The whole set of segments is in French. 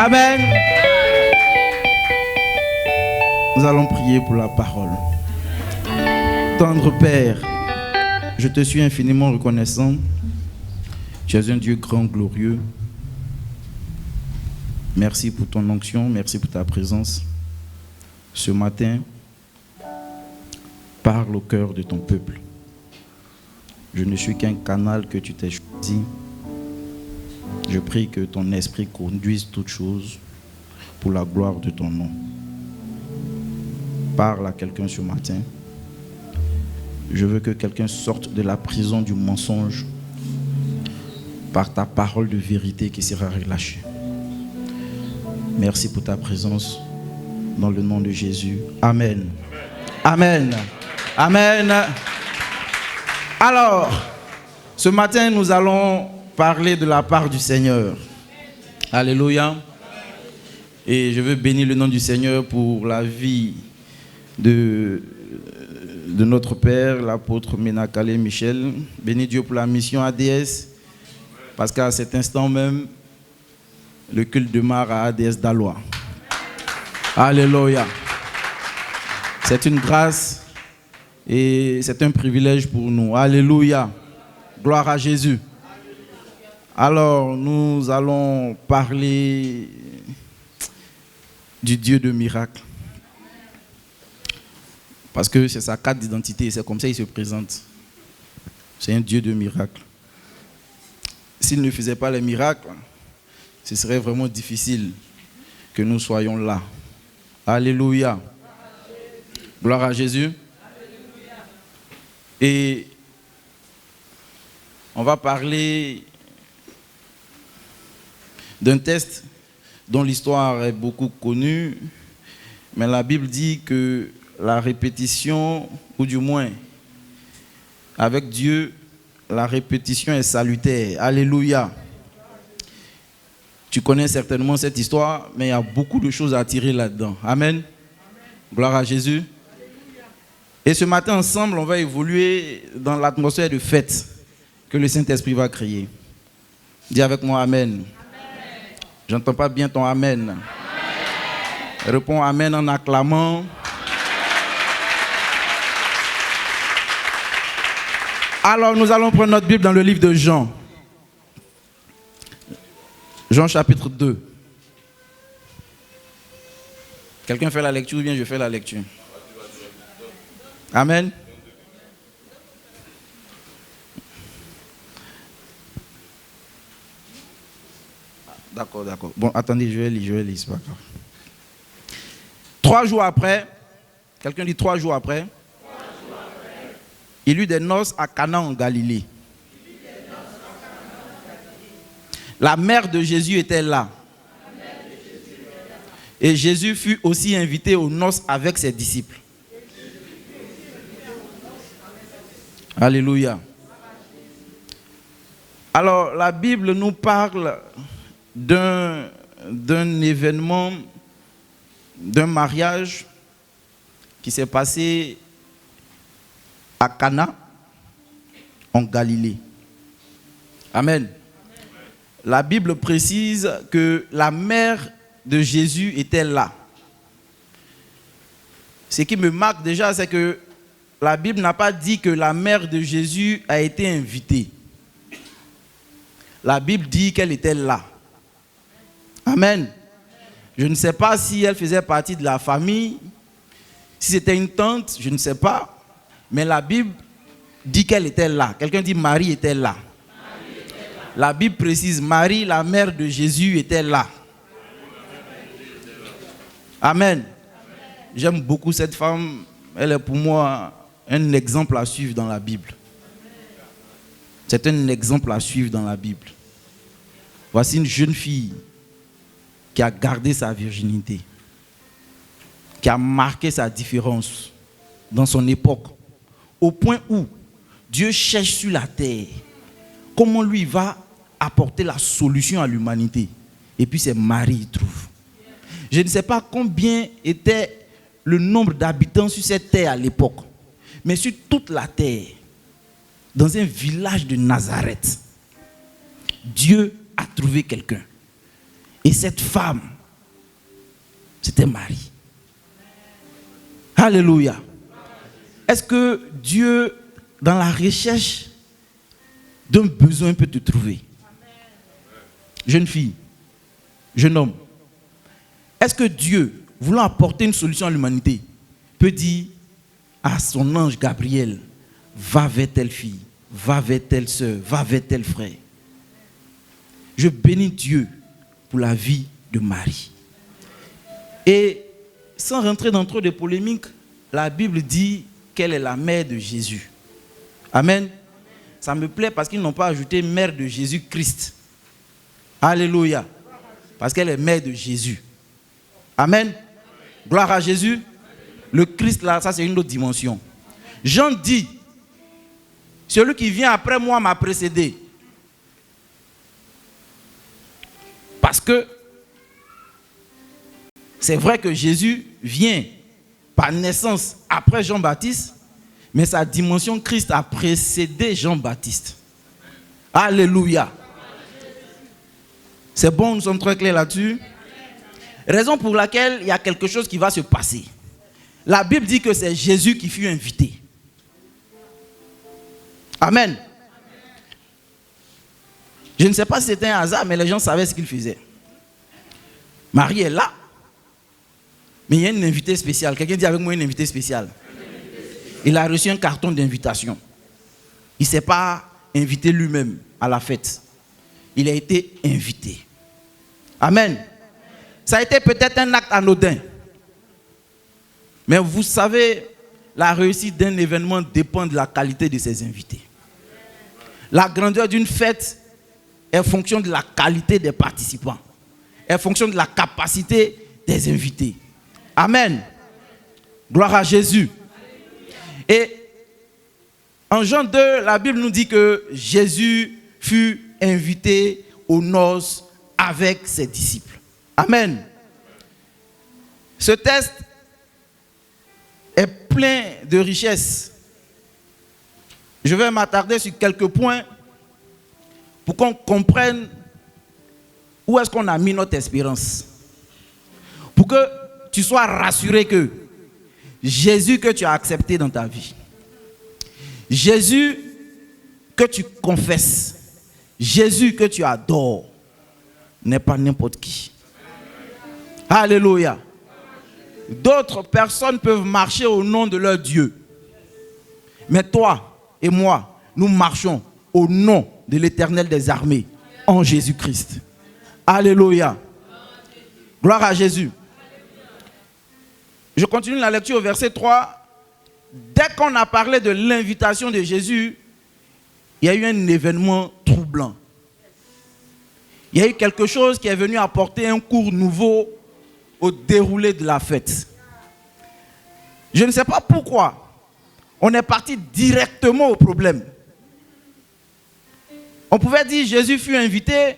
Amen. Nous allons prier pour la parole. Tendre Père, je te suis infiniment reconnaissant. Tu es un Dieu grand, glorieux. Merci pour ton onction, merci pour ta présence. Ce matin, parle au cœur de ton peuple. Je ne suis qu'un canal que tu t'es choisi. Je prie que ton esprit conduise toutes choses pour la gloire de ton nom. Parle à quelqu'un ce matin. Je veux que quelqu'un sorte de la prison du mensonge par ta parole de vérité qui sera relâchée. Merci pour ta présence dans le nom de Jésus. Amen. Amen. Amen. Alors, ce matin, nous allons parler de la part du Seigneur. Alléluia. Et je veux bénir le nom du Seigneur pour la vie de notre Père, l'apôtre Ménakale Michel. Bénis Dieu pour la mission ADS, parce qu'à cet instant même, le culte démarre à ADS d'Alois. Alléluia. C'est une grâce et c'est un privilège pour nous. Alléluia. Gloire à Jésus. Alors, nous allons parler du Dieu de miracles. Parce que c'est sa carte d'identité, c'est comme ça qu'il se présente. C'est un Dieu de miracles. S'il ne faisait pas les miracles, ce serait vraiment difficile que nous soyons là. Alléluia. Gloire à Jésus. Et on va parler d'un texte dont l'histoire est beaucoup connue, mais la Bible dit que la répétition, ou du moins, avec Dieu, la répétition est salutaire. Alléluia. Tu connais certainement cette histoire, mais il y a beaucoup de choses à tirer là-dedans. Amen. Gloire à Jésus. Et ce matin, ensemble, on va évoluer dans l'atmosphère de fête que le Saint-Esprit va créer. Dis avec moi Amen. J'entends pas bien ton Amen. Réponds Amen en acclamant. Alors, nous allons prendre notre Bible dans le livre de Jean. Jean chapitre 2. Quelqu'un fait la lecture ou bien je fais la lecture? Amen. D'accord. Bon, attendez, je vais lire, c'est pas grave. 3 jours après, quelqu'un dit 3 jours après, il eut des noces à Cana en Galilée. La mère de Jésus était là. Et Jésus fut aussi invité aux noces avec ses disciples. Alléluia. Alors, la Bible nous parle d'un événement, d'un mariage qui s'est passé à Cana, en Galilée. Amen. La Bible précise que la mère de Jésus était là. Ce qui me marque déjà, c'est que la Bible n'a pas dit que la mère de Jésus a été invitée. La Bible dit qu'elle était là. Amen. Je ne sais pas si elle faisait partie de la famille, si c'était une tante, je ne sais pas. Mais la Bible dit qu'elle était là. Quelqu'un dit Marie était là. La Bible précise, Marie, la mère de Jésus, était là. Amen. J'aime beaucoup cette femme. Elle est pour moi un exemple à suivre dans la Bible. C'est un exemple à suivre dans la Bible. Voici une jeune fille qui a gardé sa virginité, qui a marqué sa différence dans son époque, au point où Dieu cherche sur la terre comment lui va apporter la solution à l'humanité. Et puis c'est Marie qui trouve. Je ne sais pas combien était le nombre d'habitants sur cette terre à l'époque, mais sur toute la terre, dans un village de Nazareth, Dieu a trouvé quelqu'un. Et cette femme, c'était Marie. Alléluia. Est-ce que Dieu, dans la recherche d'un besoin, peut te trouver? Jeune fille, jeune homme, est-ce que Dieu, voulant apporter une solution à l'humanité, peut dire à son ange Gabriel, va vers telle fille, va vers telle soeur, va vers tel frère? Je bénis Dieu pour la vie de Marie. Et sans rentrer dans trop de polémiques, la Bible dit qu'elle est la mère de Jésus. Amen. Ça me plaît parce qu'ils n'ont pas ajouté mère de Jésus-Christ. Alléluia. Parce qu'elle est mère de Jésus. Amen. Gloire à Jésus. Le Christ là, ça c'est une autre dimension. Jean dit, celui qui vient après moi m'a précédé. Parce que c'est vrai que Jésus vient par naissance après Jean-Baptiste, mais sa dimension Christ a précédé Jean-Baptiste. Alléluia. C'est bon, nous sommes très clairs là-dessus. Raison pour laquelle il y a quelque chose qui va se passer. La Bible dit que c'est Jésus qui fut invité. Amen. Je ne sais pas si c'était un hasard, mais les gens savaient ce qu'il faisait. Marie est là, mais il y a une invitée spéciale. Quelqu'un dit avec moi une invitée spéciale. Il a reçu un carton d'invitation. Il ne s'est pas invité lui-même à la fête. Il a été invité. Amen. Ça a été peut-être un acte anodin. Mais vous savez, la réussite d'un événement dépend de la qualité de ses invités. La grandeur d'une fête est fonction de la qualité des participants. Est fonction de la capacité des invités. Amen. Gloire à Jésus. Et en Jean 2, la Bible nous dit que Jésus fut invité aux noces avec ses disciples. Amen. Ce texte est plein de richesses. Je vais m'attarder sur quelques points pour qu'on comprenne où est-ce qu'on a mis notre espérance. Pour que tu sois rassuré que Jésus que tu as accepté dans ta vie, Jésus que tu confesses, Jésus que tu adores, n'est pas n'importe qui. Alléluia. D'autres personnes peuvent marcher au nom de leur Dieu. Mais toi et moi, nous marchons au nom de l'Éternel des armées, en Jésus-Christ. Alléluia. Gloire à Jésus. Je continue la lecture au verset 3. Dès qu'on a parlé de l'invitation de Jésus, il y a eu un événement troublant. Il y a eu quelque chose qui est venu apporter un cours nouveau au déroulé de la fête. Je ne sais pas pourquoi on est parti directement au problème. On pouvait dire Jésus fut invité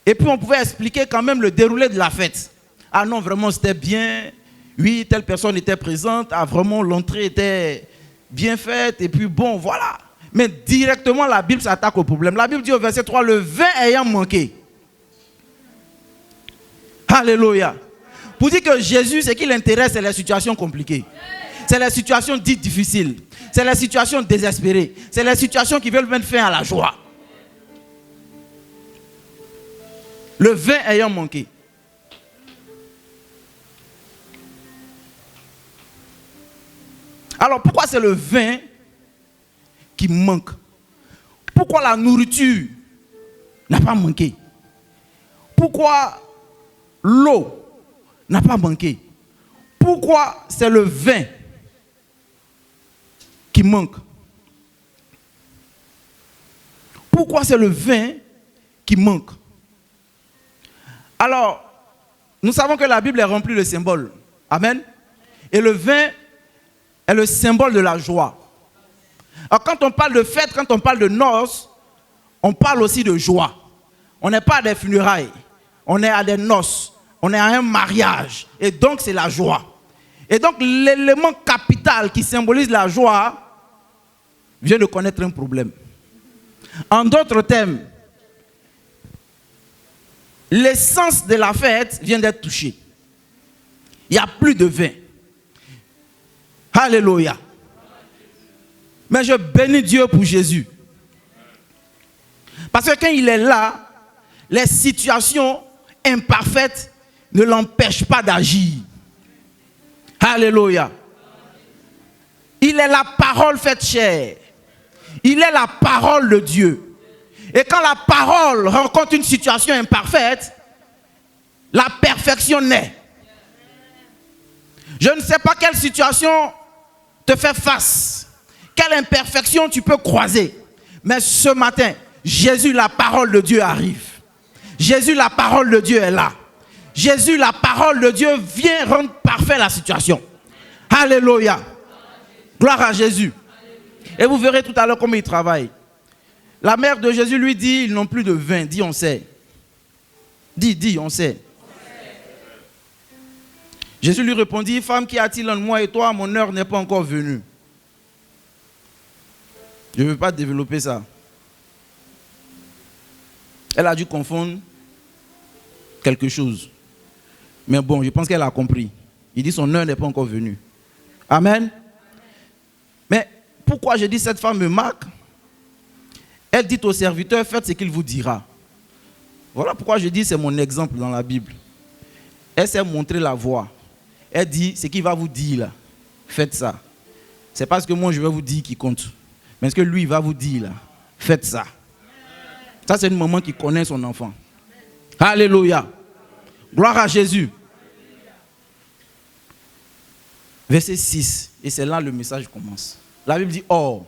et puis on pouvait expliquer quand même le déroulé de la fête. Ah non, vraiment c'était bien. Oui, telle personne était présente. Ah vraiment, l'entrée était bien faite. Et puis bon, voilà. Mais directement, la Bible s'attaque au problème. La Bible dit au verset 3, le vin ayant manqué. Alléluia. Pour dire que Jésus, ce qui l'intéresse, c'est les situations compliquées. C'est les situations dites difficiles. C'est les situations désespérées. C'est les situations qui veulent mettre fin à la joie. Le vin ayant manqué. Alors pourquoi c'est le vin qui manque? Pourquoi la nourriture n'a pas manqué? Pourquoi l'eau n'a pas manqué? Pourquoi c'est le vin qui manque? Pourquoi c'est le vin qui manque? Alors, nous savons que la Bible est remplie de symboles. Amen. Et le vin est le symbole de la joie. Alors quand on parle de fête, quand on parle de noces, on parle aussi de joie. On n'est pas à des funérailles, on est à des noces, on est à un mariage. Et donc c'est la joie. Et donc l'élément capital qui symbolise la joie vient de connaître un problème. En d'autres termes, l'essence de la fête vient d'être touchée. Il n'y a plus de vin. Alléluia. Mais je bénis Dieu pour Jésus. Parce que quand il est là, les situations imparfaites ne l'empêchent pas d'agir. Alléluia. Il est la parole faite chair. Il est la parole de Dieu. Et quand la parole rencontre une situation imparfaite, la perfection naît. Je ne sais pas quelle situation te fait face, quelle imperfection tu peux croiser. Mais ce matin, Jésus, la parole de Dieu arrive. Jésus, la parole de Dieu est là. Jésus, la parole de Dieu vient rendre parfait la situation. Alléluia. Gloire à Jésus. Et vous verrez tout à l'heure comment il travaille. La mère de Jésus lui dit, ils n'ont plus de vin. Dis, on sait. Dis, on sait. Jésus lui répondit, femme, qu'y a-t-il entre moi et toi? Mon heure n'est pas encore venue. Je ne veux pas développer ça. Elle a dû confondre quelque chose. Mais bon, je pense qu'elle a compris. Il dit, son heure n'est pas encore venue. Amen. Mais pourquoi je dis cette femme me marque? Elle dit au serviteur, faites ce qu'il vous dira. Voilà pourquoi je dis, c'est mon exemple dans la Bible. Elle s'est montré la voie. Elle dit, ce qu'il va vous dire là, faites ça. C'est pas ce que moi je vais vous dire qui compte. Mais ce que lui va vous dire là, faites ça. Ça c'est une maman qui connaît son enfant. Alléluia. Gloire à Jésus. Verset 6. Et c'est là le message commence. La Bible dit or.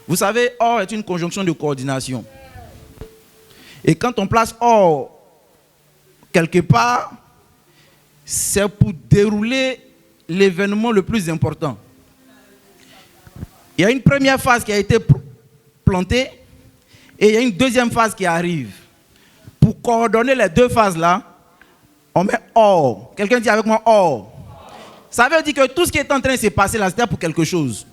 Vous savez, or est une conjonction de coordination. Et quand on place or quelque part, c'est pour dérouler l'événement le plus important. Il y a une première phase qui a été plantée et il y a une deuxième phase qui arrive. Pour coordonner les deux phases-là, on met or. Quelqu'un dit avec moi or. Ça veut dire que tout ce qui est en train de se passer là, c'était pour quelque chose.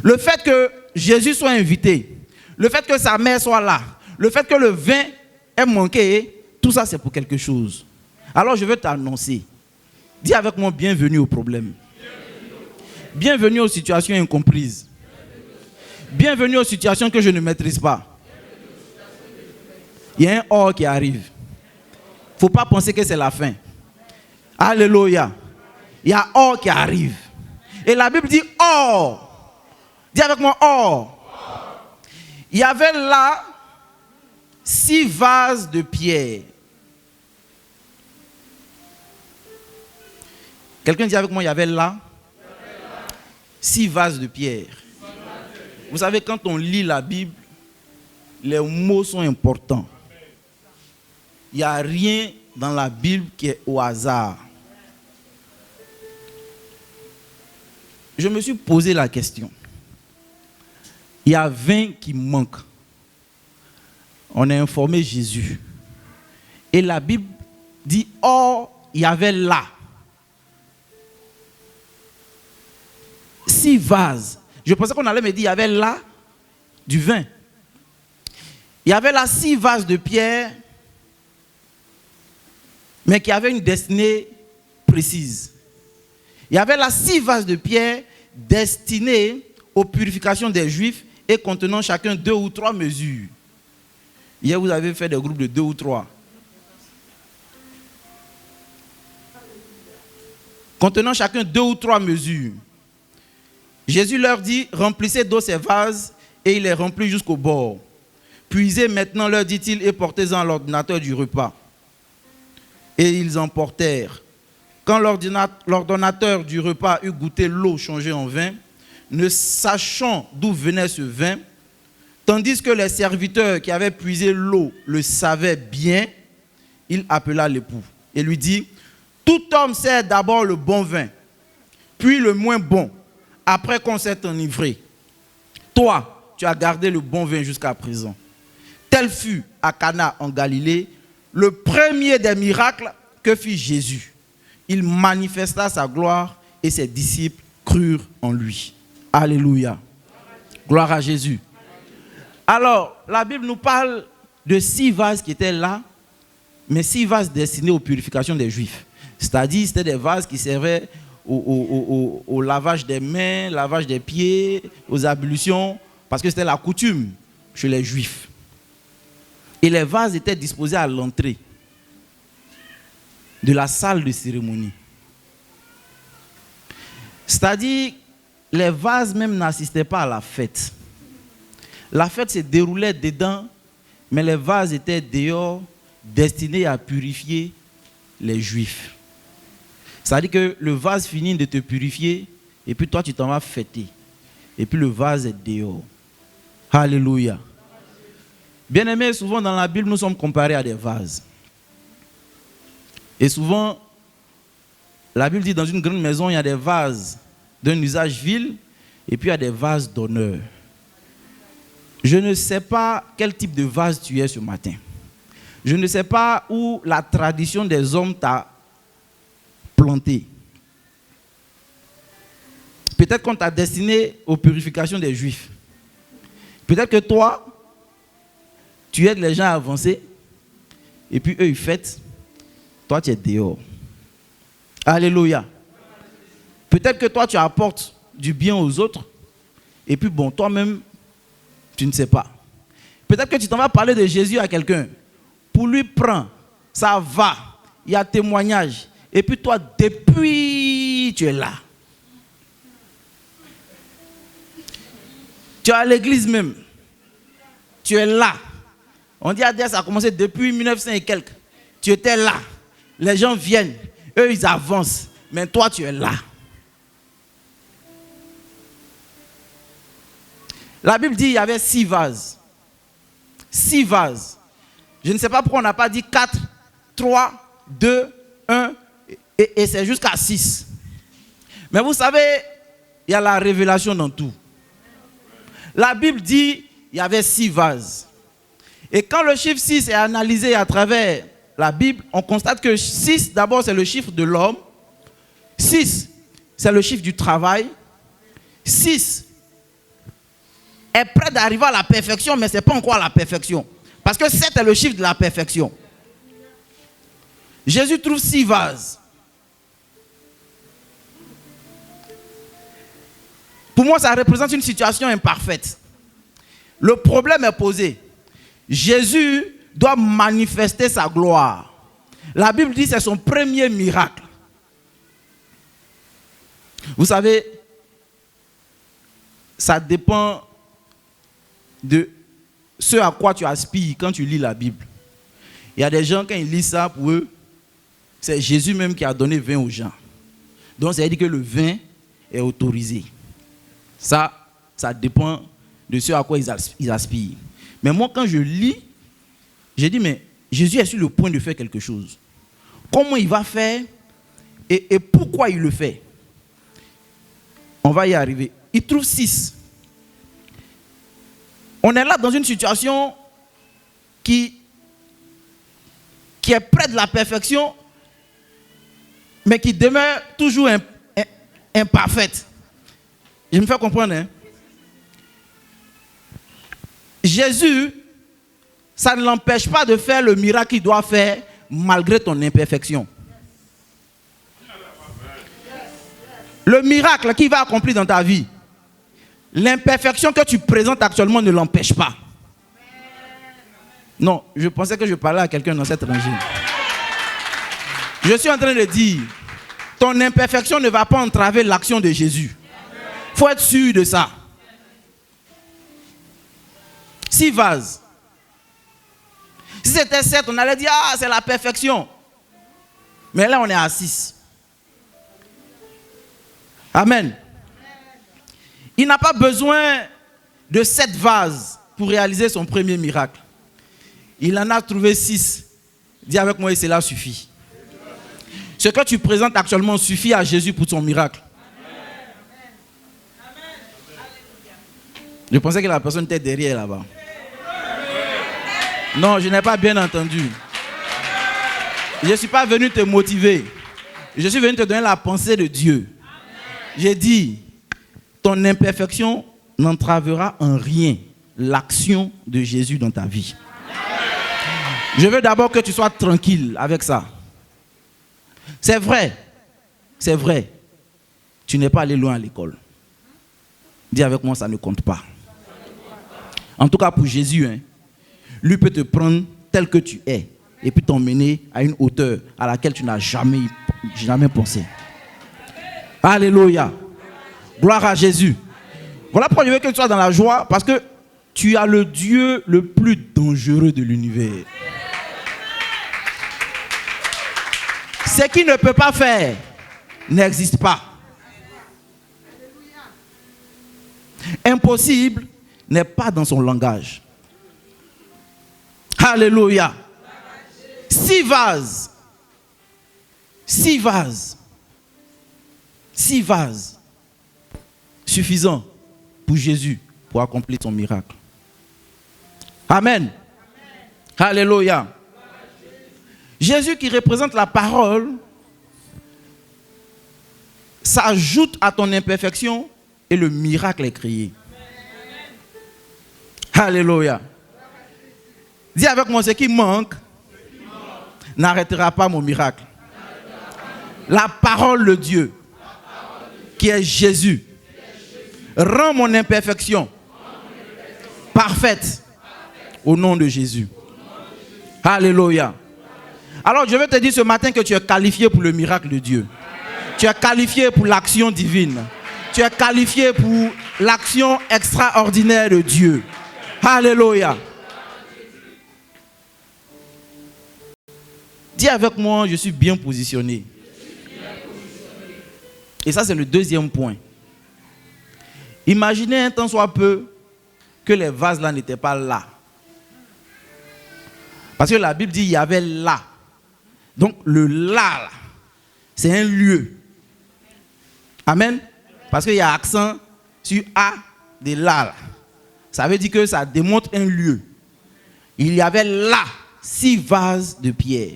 Le fait que Jésus soit invité, le fait que sa mère soit là, le fait que le vin ait manqué, tout ça c'est pour quelque chose. Alors je veux t'annoncer. Dis avec moi, bienvenue au problème. Bienvenue aux situations incomprises. Bienvenue aux situations que je ne maîtrise pas. Il y a un or qui arrive. Il ne faut pas penser que c'est la fin. Alléluia. Il y a or qui arrive. Et la Bible dit or. Dis avec moi or. Il y avait là 6 vases de pierre. Quelqu'un dit avec moi, il y avait là 6 vases de pierre. Vous savez, quand on lit la Bible, les mots sont importants. Il n'y a rien dans la Bible qui est au hasard. Je me suis posé la question. Il y a 20 qui manquent. On a informé Jésus. Et la Bible dit, or, il y avait là 6 vases. Je pensais qu'on allait me dire, il y avait là du vin. Il y avait là 6 vases de pierre, mais qui avaient une destinée précise. Il y avait là 6 vases de pierre destinés aux purifications des Juifs et contenant chacun 2 ou 3 mesures. Hier, vous avez fait des groupes de 2 ou 3. Contenant chacun 2 ou 3 mesures. Jésus leur dit, remplissez d'eau ces vases, et il les remplit jusqu'au bord. Puisez maintenant, leur dit-il, et portez-en à l'ordonnateur du repas. Et ils emportèrent. Quand l'ordonnateur du repas eut goûté l'eau changée en vin, ne sachant d'où venait ce vin, tandis que les serviteurs qui avaient puisé l'eau le savaient bien, il appela l'époux et lui dit, tout homme sert d'abord le bon vin, puis le moins bon, après qu'on s'est enivré. Toi, tu as gardé le bon vin jusqu'à présent. Tel fut à Cana en Galilée le premier des miracles que fit Jésus. Il manifesta sa gloire et ses disciples crurent en lui. Alléluia. Gloire à Jésus. Alors, la Bible nous parle de 6 vases qui étaient là, mais 6 vases destinés aux purifications des Juifs. C'est-à-dire, c'était des vases qui servaient au lavage des mains, lavage des pieds, aux ablutions, parce que c'était la coutume chez les Juifs. Et les vases étaient disposés à l'entrée de la salle de cérémonie. C'est-à-dire, les vases même n'assistaient pas à la fête. La fête se déroulait dedans, mais les vases étaient dehors, destinés à purifier les Juifs. C'est-à-dire que le vase finit de te purifier, et puis toi tu t'en vas fêter. Et puis le vase est dehors. Alléluia. Bien-aimés, souvent dans la Bible, nous sommes comparés à des vases. Et souvent, la Bible dit dans une grande maison, il y a des vases d'un usage vil, et puis il y a des vases d'honneur. Je ne sais pas quel type de vase tu es ce matin. Je ne sais pas où la tradition des hommes t'a planté. Peut-être qu'on t'a destiné aux purifications des Juifs. Peut-être que toi, tu aides les gens à avancer, et puis eux, ils fêtent. Toi, tu es dehors. Alléluia. Peut-être que toi, tu apportes du bien aux autres, et puis bon, toi-même, tu ne sais pas. Peut-être que tu t'en vas parler de Jésus à quelqu'un. Pour lui, prends, ça va, il y a témoignage. Et puis toi, depuis, tu es là. Tu es à l'église même. Tu es là. On dit ADS ça a commencé depuis 1900 et quelques. Tu étais là. Les gens viennent. Eux, ils avancent. Mais toi, tu es là. La Bible dit qu'il y avait 6 vases. 6 vases. Je ne sais pas pourquoi on n'a pas dit 4, 3, 2, 1 et c'est jusqu'à 6. Mais vous savez, il y a la révélation dans tout. La Bible dit qu'il y avait 6 vases. Et quand le chiffre 6 est analysé à travers la Bible, on constate que 6, d'abord, c'est le chiffre de l'homme. 6, c'est le chiffre du travail. 6 est prêt d'arriver à la perfection, mais ce n'est pas encore à la perfection. Parce que 7 est le chiffre de la perfection. Jésus trouve 6 vases. Pour moi, ça représente une situation imparfaite. Le problème est posé. Jésus doit manifester sa gloire. La Bible dit que c'est son premier miracle. Vous savez, ça dépend de ce à quoi tu aspires quand tu lis la Bible. Il y a des gens, quand ils lisent ça, pour eux, c'est Jésus même qui a donné vin aux gens. Donc, ça veut dire que le vin est autorisé. Ça dépend de ce à quoi ils aspirent. Mais moi, quand je lis, j'ai dit, mais Jésus est sur le point de faire quelque chose. Comment il va faire et pourquoi il le fait? On va y arriver. Il trouve 6. On est là dans une situation qui est près de la perfection, mais qui demeure toujours imparfaite. Je me fais comprendre, hein? Jésus, ça ne l'empêche pas de faire le miracle qu'il doit faire malgré ton imperfection. Le miracle qu'il va accomplir dans ta vie, l'imperfection que tu présentes actuellement ne l'empêche pas. Non, je pensais que je parlais à quelqu'un dans cette rangée. Je suis en train de dire, ton imperfection ne va pas entraver l'action de Jésus. Il faut être sûr de ça. 6 vases. Si c'était 7, on allait dire, ah, c'est la perfection. Mais là, on est à 6. Amen. Il n'a pas besoin de 7 vases pour réaliser son premier miracle. Il en a trouvé 6. Dis avec moi, et cela suffit. Ce que tu présentes actuellement suffit à Jésus pour son miracle. Je pensais que la personne était derrière là-bas. Non, je n'ai pas bien entendu. Je ne suis pas venu te motiver. Je suis venu te donner la pensée de Dieu. J'ai dit, ton imperfection n'entravera en rien l'action de Jésus dans ta vie. Je veux d'abord que tu sois tranquille avec ça. C'est vrai. C'est vrai. Tu n'es pas allé loin à l'école. Dis avec moi, ça ne compte pas. En tout cas pour Jésus, hein, lui peut te prendre tel que tu es et puis t'emmener à une hauteur à laquelle tu n'as jamais pensé. Alléluia. Gloire à Jésus. Voilà pourquoi je veux que tu sois dans la joie, parce que tu as le Dieu le plus dangereux de l'univers. Ce qu'il ne peut pas faire n'existe pas. Impossible n'est pas dans son langage. Alléluia. 6 vases. 6 vases. 6 vases. Suffisant pour Jésus pour accomplir son miracle. Amen. Alléluia. Jésus qui représente la parole s'ajoute à ton imperfection et le miracle est créé. Alléluia. Dis avec moi, ce qui manque n'arrêtera pas mon miracle. La parole de Dieu, qui est Jésus, rend mon imperfection parfaite au nom de Jésus. Alléluia. Alors je veux te dire ce matin que tu es qualifié pour le miracle de Dieu. Tu es qualifié pour l'action divine. Tu es qualifié pour l'action extraordinaire de Dieu. Alléluia. Dis avec moi, je suis bien positionné. Et ça, c'est le deuxième point. Imaginez un temps soit peu que les vases là n'étaient pas là. Parce que la Bible dit qu'il y avait là. Donc le là, c'est un lieu. Amen. Parce qu'il y a accent sur A de là. Ça veut dire que ça démontre un lieu. Il y avait là 6 vases de pierre.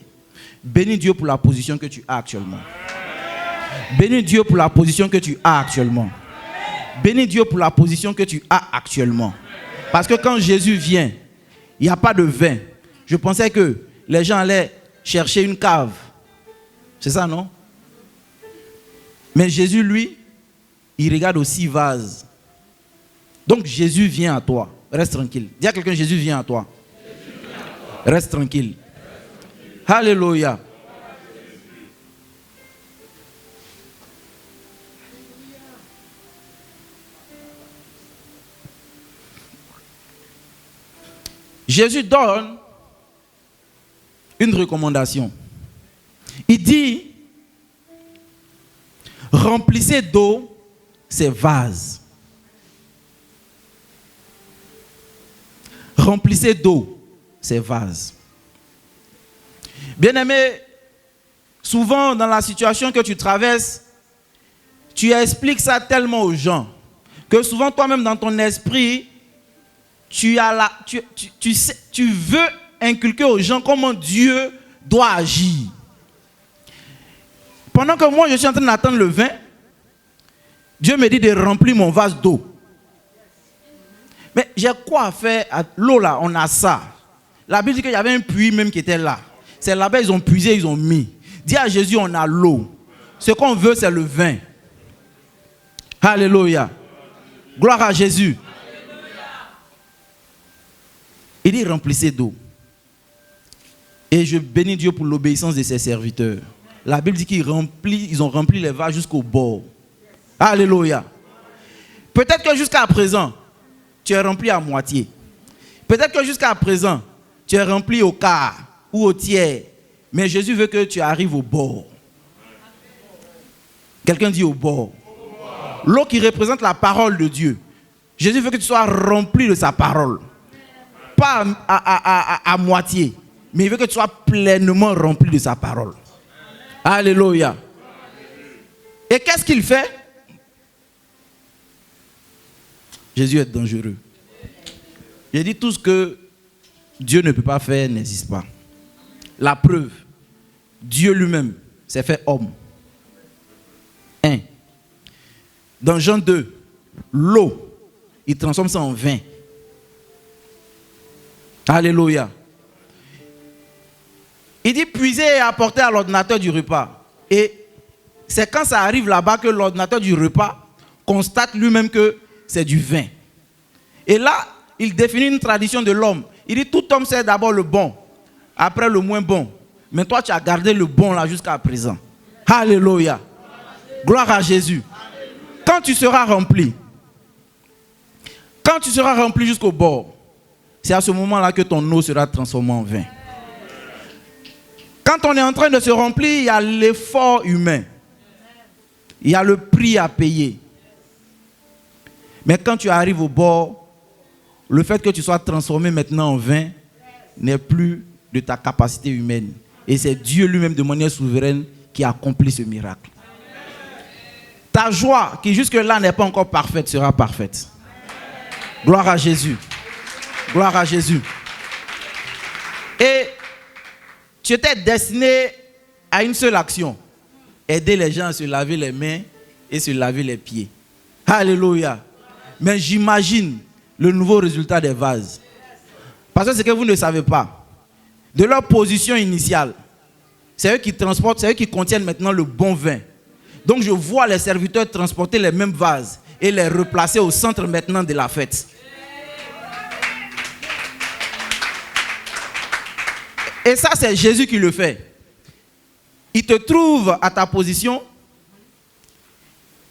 Bénis Dieu pour la position que tu as actuellement. Bénis Dieu pour la position que tu as actuellement. Bénis Dieu pour la position que tu as actuellement. Parce que quand Jésus vient, il n'y a pas de vin. Je pensais que les gens allaient chercher une cave. C'est ça, non? Mais Jésus, lui, il regarde aux 6 vases. Donc Jésus vient à toi. Reste tranquille. Dis à quelqu'un, Jésus vient à toi. Reste tranquille. Alléluia. Jésus donne une recommandation. Il dit, remplissez d'eau ces vases. Remplissez d'eau ces vases. Bien-aimé, souvent dans la situation que tu traverses, tu expliques ça tellement aux gens que souvent toi-même dans ton esprit, tu veux inculquer aux gens comment Dieu doit agir. Pendant que moi je suis en train d'attendre le vin, Dieu me dit de remplir mon vase d'eau. Mais j'ai quoi à faire à l'eau là? On a ça. La Bible dit qu'il y avait un puits même qui était là. C'est là-bas, ils ont puisé, ils ont mis. Dis à Jésus, on a l'eau. Ce qu'on veut, c'est le vin. Alléluia. Gloire à Jésus. Il dit, remplissez d'eau. Et je bénis Dieu pour l'obéissance de ses serviteurs. La Bible dit qu'ils ont rempli les vases jusqu'au bord. Alléluia. Peut-être que jusqu'à présent, tu es rempli à moitié. Peut-être que jusqu'à présent, tu es rempli au quart ou au tiers. Mais Jésus veut que tu arrives au bord. Quelqu'un dit au bord. L'eau qui représente la parole de Dieu. Jésus veut que tu sois rempli de sa parole. Pas à moitié, mais il veut que tu sois pleinement rempli de sa parole. Alléluia. Et qu'est-ce qu'il fait? Jésus est dangereux. J'ai dit tout ce que Dieu ne peut pas faire n'existe pas. La preuve, Dieu lui-même s'est fait homme. 1. Dans Jean 2, l'eau, il transforme ça en vin. Alléluia. Il dit puiser et apporter à l'ordinateur du repas. Et c'est quand ça arrive là-bas que l'ordinateur du repas constate lui-même que c'est du vin. Et là, il définit une tradition de l'homme. Il dit tout homme sait d'abord le bon, après le moins bon. Mais toi, tu as gardé le bon là jusqu'à présent. Alléluia. Gloire à Jésus. Quand tu seras rempli jusqu'au bord, c'est à ce moment-là que ton eau sera transformée en vin. Quand on est en train de se remplir, il y a l'effort humain. Il y a le prix à payer. Mais quand tu arrives au bord, le fait que tu sois transformé maintenant en vin n'est plus de ta capacité humaine. Et c'est Dieu lui-même de manière souveraine qui accomplit ce miracle. Ta joie, qui jusque-là n'est pas encore parfaite, sera parfaite. Gloire à Jésus. Gloire à Jésus. Et tu étais destiné à une seule action. Aider les gens à se laver les mains et se laver les pieds. Alléluia. Mais j'imagine le nouveau résultat des vases. Parce que c'est que vous ne savez pas. De leur position initiale, c'est eux qui transportent, c'est eux qui contiennent maintenant le bon vin. Donc je vois les serviteurs transporter les mêmes vases et les replacer au centre maintenant de la fête. Et ça, c'est Jésus qui le fait. Il te trouve à ta position,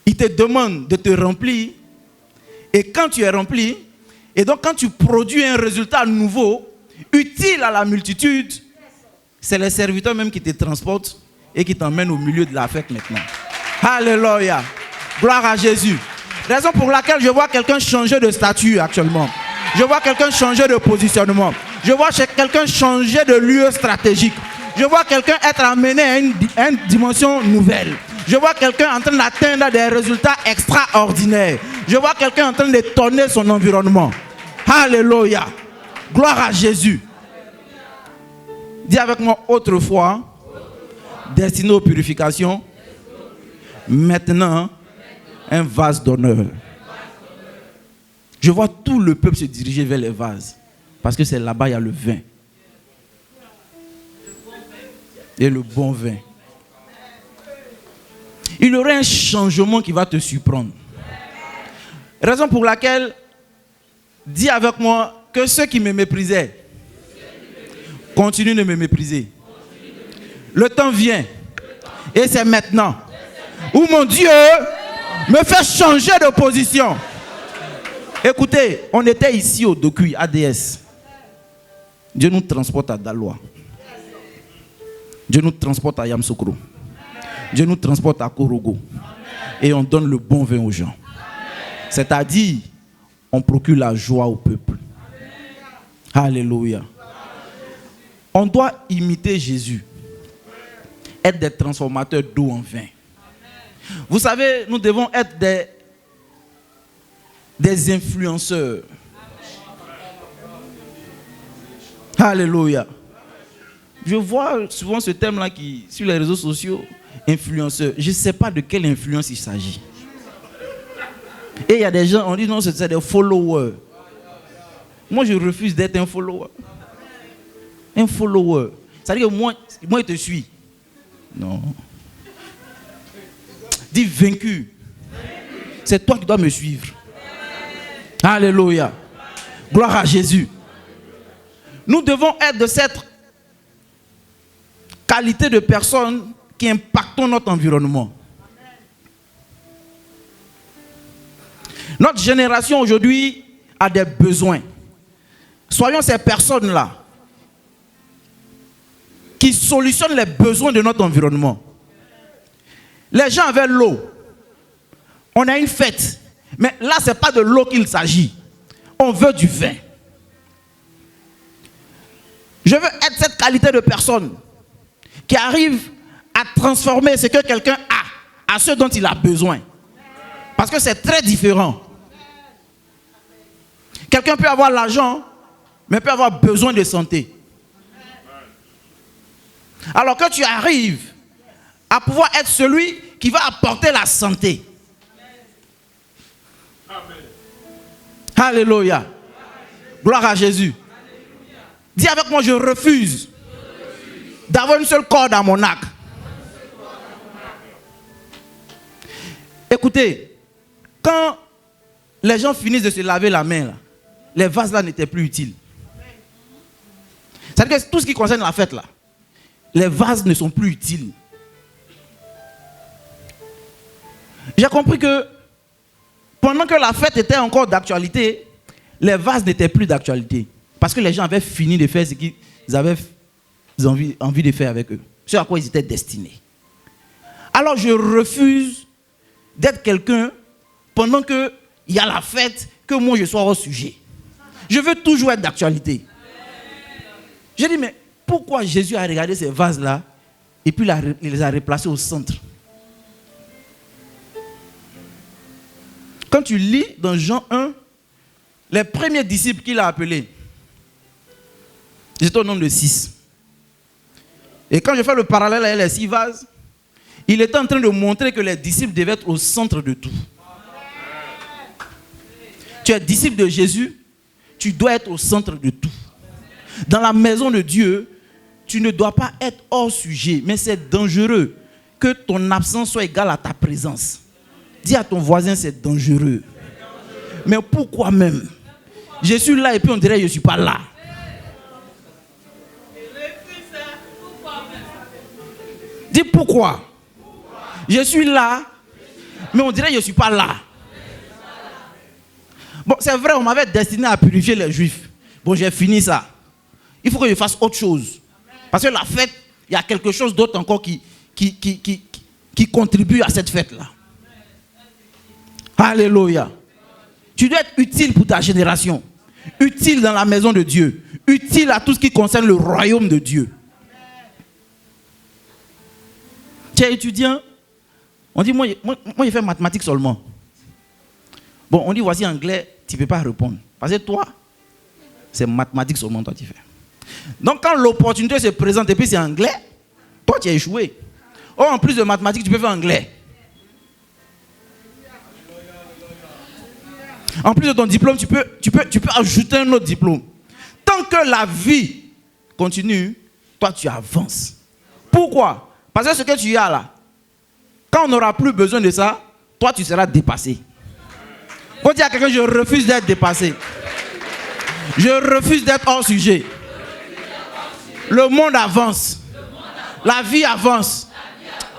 il te demande de te remplir, et quand tu es rempli, et donc quand tu produis un résultat nouveau, utile à la multitude, c'est les serviteurs même qui te transportent et qui t'emmènent au milieu de la fête maintenant. Alléluia. Gloire à Jésus. Raison pour laquelle je vois quelqu'un changer de statut actuellement. Je vois quelqu'un changer de positionnement. Je vois quelqu'un changer de lieu stratégique. Je vois quelqu'un être amené à une dimension nouvelle. Je vois quelqu'un en train d'atteindre des résultats extraordinaires. Je vois quelqu'un en train de tourner son environnement. Alléluia. Gloire à Jésus. Dis avec moi autrefois, destiné aux purifications, maintenant, un vase d'honneur. Je vois tout le peuple se diriger vers les vases. Parce que c'est là-bas, il y a le vin. Et le bon vin. Il y aurait un changement qui va te surprendre. Raison pour laquelle, dis avec moi que ceux qui me méprisaient continuent de me mépriser. Le temps vient. Et c'est maintenant. Où mon Dieu me fait changer de position. Écoutez, on était ici au Dokui, ADS. Dieu nous transporte à Daloa. Dieu nous transporte à Yamsoukro. Dieu nous transporte à Korogo. Et on donne le bon vin aux gens. C'est-à-dire, on procure la joie au peuple. Alléluia. On doit imiter Jésus. Être des transformateurs d'eau en vin. Vous savez, nous devons être des influenceurs. Alléluia. Je vois souvent ce thème-là qui, sur les réseaux sociaux, influenceurs. Je ne sais pas de quelle influence il s'agit. Et il y a des gens, on dit non, c'est des followers. Moi, je refuse d'être un follower. Un follower. Ça veut dire que moi, il te suit. Non. Dis vaincu. C'est toi qui dois me suivre. Alléluia. Gloire à Jésus. Nous devons être de cette qualité de personnes qui impactons notre environnement. Notre génération aujourd'hui a des besoins. Soyons ces personnes-là qui solutionnent les besoins de notre environnement. Les gens avaient l'eau. On a une fête. Mais là, ce n'est pas de l'eau qu'il s'agit. On veut du vin. Je veux être cette qualité de personne qui arrive à transformer ce que quelqu'un a à ce dont il a besoin. Parce que c'est très différent. Quelqu'un peut avoir l'argent, mais peut avoir besoin de santé. Alors que tu arrives à pouvoir être celui qui va apporter la santé. Amen. Alléluia. Gloire à Jésus. Dis avec moi, je refuse d'avoir une seule corde à mon arc. Écoutez, quand les gens finissent de se laver la main, là, les vases là n'étaient plus utiles. C'est-à-dire que tout ce qui concerne la fête là, les vases ne sont plus utiles. J'ai compris que pendant que la fête était encore d'actualité, les vases n'étaient plus d'actualité. Parce que les gens avaient fini de faire ce qu'ils avaient envie de faire avec eux. Ce à quoi ils étaient destinés. Alors je refuse d'être quelqu'un pendant qu'il y a la fête, que moi je sois au sujet. Je veux toujours être d'actualité. J'ai dit, mais pourquoi Jésus a regardé ces vases-là et puis il les a replacés au centre? Quand tu lis dans Jean 1, les premiers disciples qu'il a appelés, ils étaient au nombre de 6. Et quand je fais le parallèle avec les 6 vases, il était en train de montrer que les disciples devaient être au centre de tout. Tu es disciple de Jésus, tu dois être au centre de tout. Dans la maison de Dieu, tu ne dois pas être hors sujet, mais c'est dangereux que ton absence soit égale à ta présence. Dis à ton voisin, c'est dangereux. Mais pourquoi même? Je suis là et puis on dirait que je ne suis pas là. Dis pourquoi? Je suis là, mais on dirait que je ne suis pas là. Bon, c'est vrai, on m'avait destiné à purifier les Juifs. Bon, j'ai fini ça. Il faut que je fasse autre chose. Parce que la fête, il y a quelque chose d'autre encore qui contribue à cette fête-là. Alléluia. Tu dois être utile pour ta génération. Utile dans la maison de Dieu. Utile à tout ce qui concerne le royaume de Dieu. Tu es étudiant. On dit, moi j'ai fait mathématiques seulement. Bon, on dit, voici anglais, tu ne peux pas répondre. Parce que toi, c'est mathématiques seulement, toi tu fais. Donc quand l'opportunité se présente et puis c'est anglais, toi tu as échoué. Oh, en plus de mathématiques, tu peux faire anglais. En plus de ton diplôme, tu peux ajouter un autre diplôme. Tant que la vie continue, toi tu avances. Pourquoi? Parce que ce que tu as là, quand on n'aura plus besoin de ça, toi tu seras dépassé. Faut dire à quelqu'un, je refuse d'être dépassé. Je refuse d'être hors sujet. Le monde avance. La vie avance.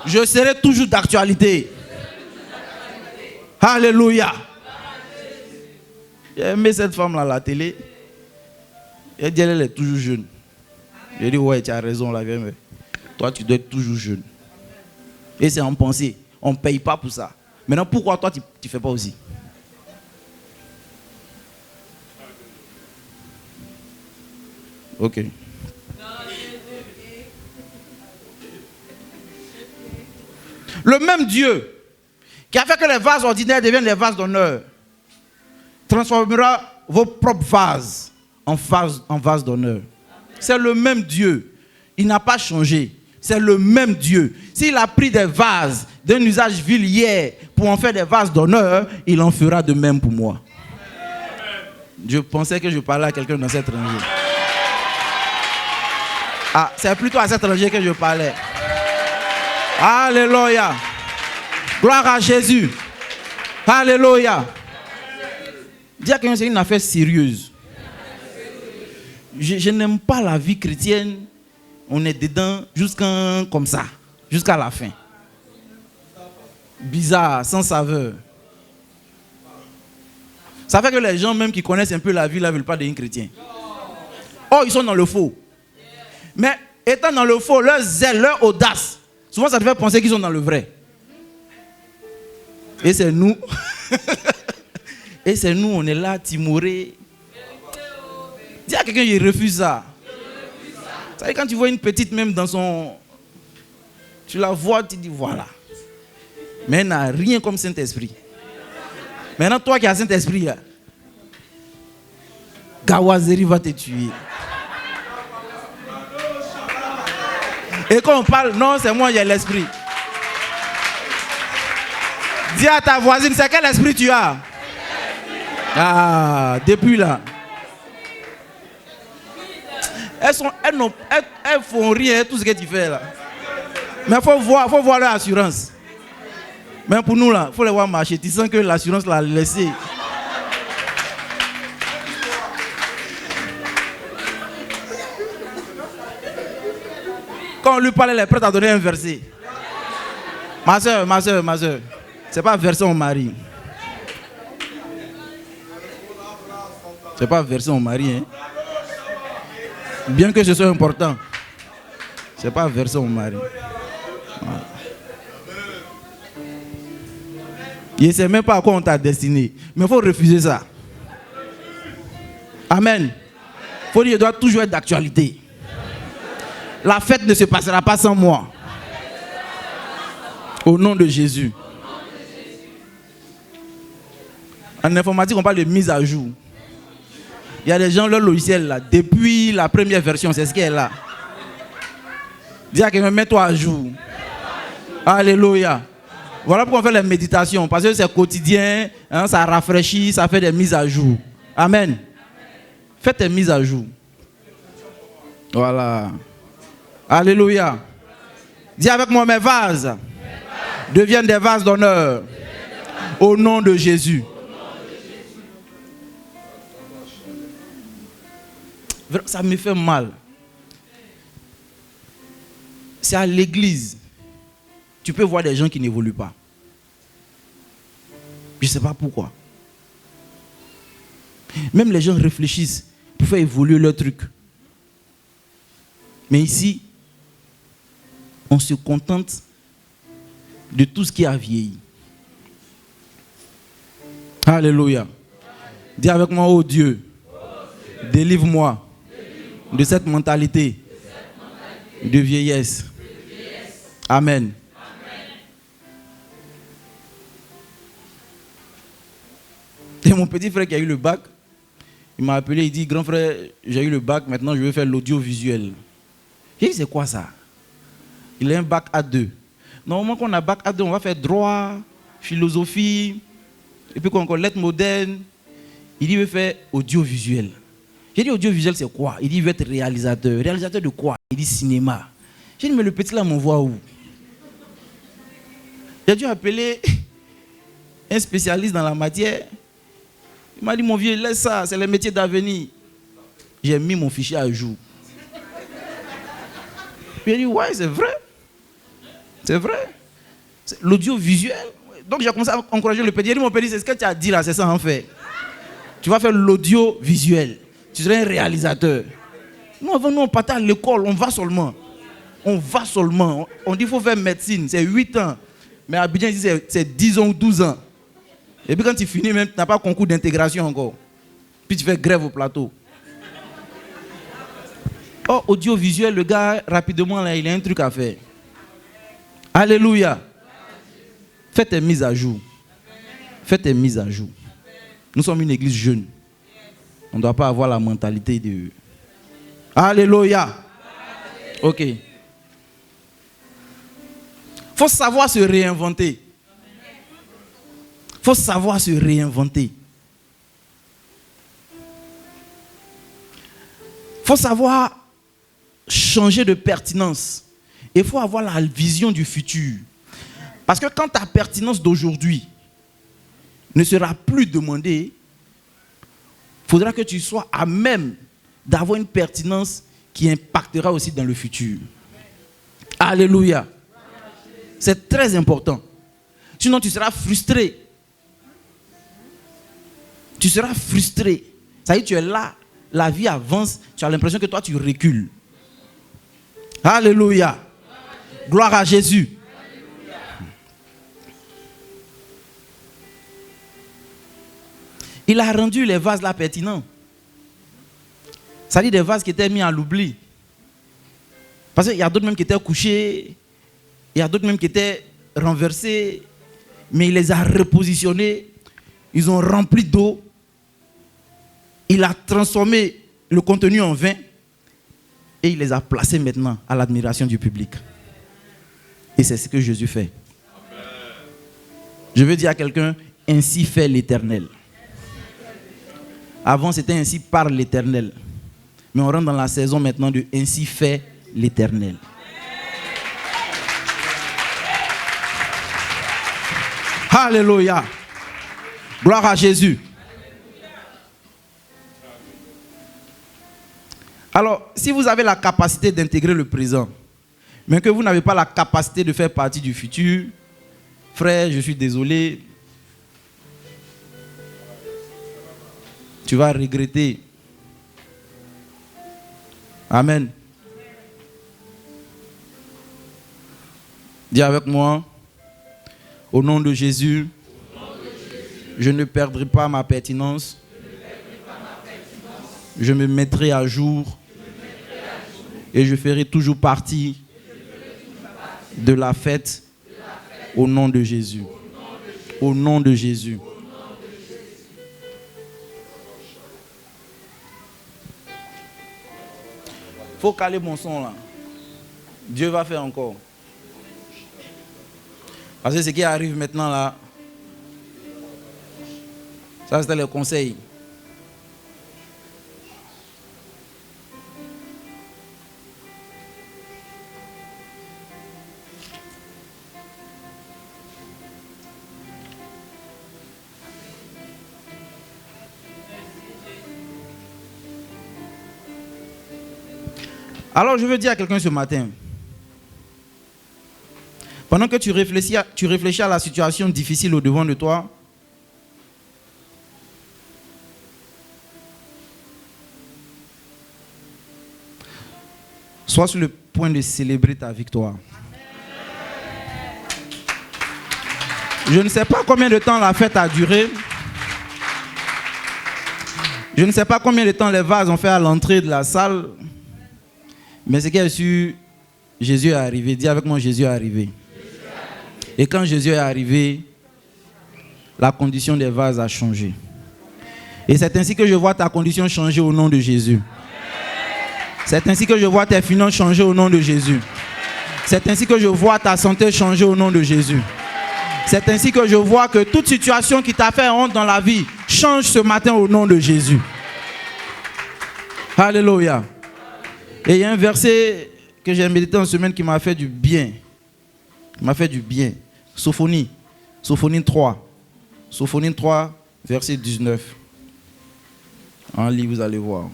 Je serai toujours d'actualité. Alléluia. J'ai aimé cette femme-là à la télé. Elle dit, elle est toujours jeune. J'ai dit, ouais, tu as raison, là, mais toi, tu dois être toujours jeune. Et c'est en pensée. On ne paye pas pour ça. Maintenant, pourquoi toi, tu ne fais pas aussi? Ok. Le même Dieu qui a fait que les vases ordinaires deviennent les vases d'honneur transformera vos propres vases en vases d'honneur. C'est le même Dieu. Il n'a pas changé. C'est le même Dieu. S'il a pris des vases d'un usage vil hier pour en faire des vases d'honneur, il en fera de même pour moi. Je pensais que je parlais à quelqu'un dans cette rangée. Ah, c'est plutôt à cet étranger que je parlais. Alléluia. Gloire à Jésus. Alléluia. Dis à quelqu'un, c'est une affaire sérieuse. Je n'aime pas la vie chrétienne. On est dedans comme ça, jusqu'à la fin. Bizarre, sans saveur. Ça fait que les gens même qui connaissent un peu la vie, ne veulent pas devenir chrétiens. Oh, ils sont dans le faux. Mais étant dans le faux, leur zèle, leur audace, souvent ça te fait penser qu'ils sont dans le vrai. Et c'est nous. Et c'est nous, on est là, timorés. Dis à quelqu'un, il refuse ça. Vous savez, quand tu vois une petite même dans son... Tu la vois, tu dis voilà. Mais elle n'a rien comme Saint-Esprit. Maintenant, toi qui as Saint-Esprit, là, Gawazeri va te tuer. Et quand on parle, non, c'est moi, il y a l'esprit. Dis à ta voisine, c'est quel esprit tu as? Ah, depuis là. Elles font rien, tout ce que tu fais là. Mais il faut voir leur assurance. Mais pour nous là, il faut les voir marcher. Tu sens que l'assurance l'a laissé. Quand on lui parle, elle est prête à donner un verset. Ma soeur, c'est pas verser mon mari. C'est pas verser mon mari. Hein. Bien que ce soit important. C'est pas verser mon mari. Voilà. Il ne sait même pas à quoi on t'a destiné. Mais il faut refuser ça. Amen. Il faut dire qu'il doit toujours être d'actualité. La fête ne se passera pas sans moi. Au nom de Jésus. En informatique, on parle de mise à jour. Il y a des gens, leur logiciel là, depuis la première version, c'est ce qui est là. Dis à quelqu'un, mets-toi à jour. Alléluia. Voilà pourquoi on fait les méditations. Parce que c'est quotidien, hein, ça rafraîchit, ça fait des mises à jour. Amen. Faites tes mises à jour. Voilà. Alléluia. Dis avec moi, mes vases deviennent des vases d'honneur. Au nom de Jésus. Ça me fait mal. C'est à l'église. Tu peux voir des gens qui n'évoluent pas. Je ne sais pas pourquoi. Même les gens réfléchissent pour faire évoluer leur truc. Mais ici, on se contente de tout ce qui a vieilli. Alléluia. Dis avec moi, oh Dieu, délivre-moi de cette mentalité de vieillesse. Amen. Et mon petit frère qui a eu le bac, il m'a appelé, il dit, grand frère, j'ai eu le bac, maintenant je veux faire l'audiovisuel. J'ai dit, c'est quoi ça? Il a un bac A2. Normalement, quand on a bac A2, on va faire droit, philosophie, et puis encore lettres modernes. Il dit, il veut faire audiovisuel. J'ai dit, audiovisuel, c'est quoi? Il dit, il veut être réalisateur. Réalisateur de quoi? Il dit, cinéma. J'ai dit, mais le petit là m'envoie où? J'ai dû appeler un spécialiste dans la matière. Il m'a dit, mon vieux, laisse ça, c'est le métier d'avenir. J'ai mis mon fichier à jour. Puis il a dit, ouais, c'est vrai. C'est vrai. L'audiovisuel. Donc j'ai commencé à encourager le petit. Il a dit, mon petit, c'est ce que tu as dit là, c'est ça en fait. Tu vas faire l'audiovisuel. Tu serais un réalisateur. Nous, avant, nous, on partait à l'école, on va seulement. On va seulement. On dit qu'il faut faire médecine, c'est 8 ans. Mais à Abidjan, ici, c'est 10 ans ou 12 ans. Et puis quand tu finis, même, tu n'as pas concours d'intégration encore. Puis tu fais grève au plateau. Oh, audiovisuel, le gars, rapidement, là, il a un truc à faire. Alléluia. Faites tes mises à jour. Faites tes mises à jour. Nous sommes une église jeune. On ne doit pas avoir la mentalité de... Alléluia. Ok. Il faut savoir se réinventer. Il faut savoir se réinventer. Il faut savoir changer de pertinence. Il faut avoir la vision du futur. Parce que quand ta pertinence d'aujourd'hui ne sera plus demandée, il faudra que tu sois à même d'avoir une pertinence qui impactera aussi dans le futur. Alléluia. C'est très important. Sinon, tu seras frustré. Tu seras frustré. Ça y est, tu es là, la vie avance, tu as l'impression que toi, tu recules. Alléluia. Gloire à Jésus. Il a rendu les vases là pertinents. Ça dit des vases qui étaient mis à l'oubli. Parce qu'il y a d'autres même qui étaient couchés, il y a d'autres même qui étaient renversés, mais il les a repositionnés, ils ont rempli d'eau, il a transformé le contenu en vin et il les a placés maintenant à l'admiration du public. Et c'est ce que Jésus fait. Je veux dire à quelqu'un, ainsi fait l'Éternel. Avant, c'était ainsi par l'Éternel. Mais on rentre dans la saison maintenant de ainsi fait l'Éternel. Alléluia. Gloire à Jésus. Alors, si vous avez la capacité d'intégrer le présent, mais que vous n'avez pas la capacité de faire partie du futur, frère, je suis désolé, tu vas regretter. Amen. Dis avec moi, au nom de Jésus, je ne perdrai pas ma pertinence. Je me mettrai à jour et je ferai toujours partie de la fête au nom de Jésus. Au nom de Jésus. Il faut caler mon son là. Dieu va faire encore. Parce que ce qui arrive maintenant là, ça c'était le conseil. Alors je veux dire à quelqu'un ce matin, pendant que tu réfléchis à la situation difficile au-devant de toi, sois sur le point de célébrer ta victoire. Je ne sais pas combien de temps la fête a duré. Je ne sais pas combien de temps les vases ont fait à l'entrée de la salle. Mais ce qui est sûr, Jésus est arrivé. Dis avec moi, Jésus est arrivé. Et quand Jésus est arrivé, la condition des vases a changé. Et c'est ainsi que je vois ta condition changer au nom de Jésus. C'est ainsi que je vois tes finances changer au nom de Jésus. C'est ainsi que je vois ta santé changer au nom de Jésus. C'est ainsi que je vois que toute situation qui t'a fait honte dans la vie change ce matin au nom de Jésus. Alléluia. Et il y a un verset que j'ai médité en semaine qui m'a fait du bien. Qui m'a fait du bien. Sophonie 3. Sophonie 3, verset 19. En lit, vous allez voir.